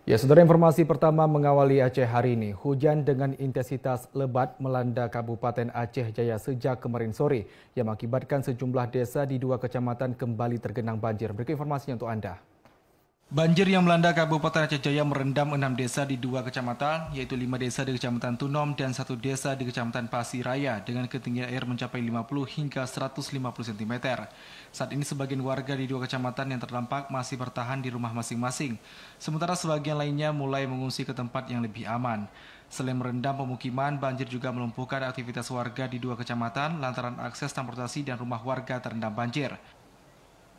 Ya, saudara, informasi pertama mengawali Aceh hari ini. Hujan dengan intensitas lebat melanda Kabupaten Aceh Jaya sejak kemarin sore yang mengakibatkan sejumlah desa di 2 kecamatan kembali tergenang banjir. Berikut informasinya untuk Anda. Banjir yang melanda Kabupaten Aceh Jaya merendam 6 desa di 2 kecamatan, yaitu 5 desa di Kecamatan Tunom dan 1 desa di Kecamatan Pasiraya dengan ketinggian air mencapai 50 hingga 150 cm. Saat ini sebagian warga di 2 kecamatan yang terdampak masih bertahan di rumah masing-masing, sementara sebagian lainnya mulai mengungsi ke tempat yang lebih aman. Selain merendam pemukiman, banjir juga melumpuhkan aktivitas warga di 2 kecamatan lantaran akses transportasi dan rumah warga terendam banjir.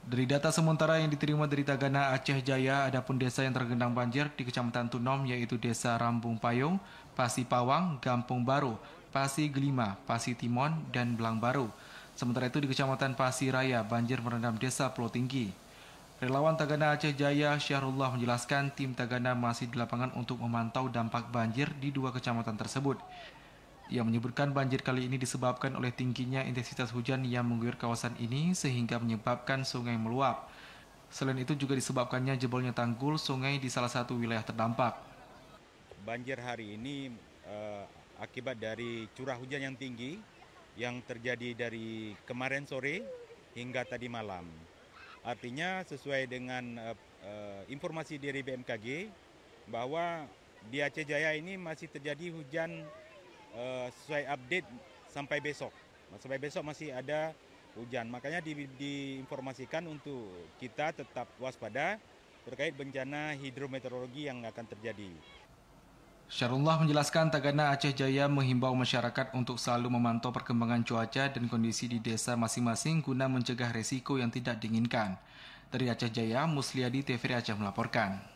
Dari data sementara yang diterima dari Tagana Aceh Jaya, adapun desa yang tergenang banjir di Kecamatan Tunom yaitu Desa Rambung Payung, Pasi Pawang, Gampung Baru, Pasi Gelima, Pasi Timon, dan Belang Baru. Sementara itu di Kecamatan Pasi Raya, banjir merendam Desa Pulau Tinggi. Relawan Tagana Aceh Jaya, Syahrullah menjelaskan tim Tagana masih di lapangan untuk memantau dampak banjir di 2 kecamatan tersebut. Ia menyebutkan banjir kali ini disebabkan oleh tingginya intensitas hujan yang mengguyur kawasan ini sehingga menyebabkan sungai meluap. Selain itu juga disebabkannya jebolnya tanggul sungai di salah satu wilayah terdampak. Banjir hari ini akibat dari curah hujan yang tinggi yang terjadi dari kemarin sore hingga tadi malam. Artinya sesuai dengan informasi dari BMKG bahwa di Aceh Jaya ini masih terjadi hujan sesuai update sampai besok. Sampai besok masih ada hujan. Makanya diinformasikan untuk kita tetap waspada terkait bencana hidrometeorologi yang akan terjadi. Syahrullah menjelaskan Tagana Aceh Jaya menghimbau masyarakat untuk selalu memantau perkembangan cuaca dan kondisi di desa masing-masing guna mencegah resiko yang tidak diinginkan. Dari Aceh Jaya, Musliadi TVRI Aceh melaporkan.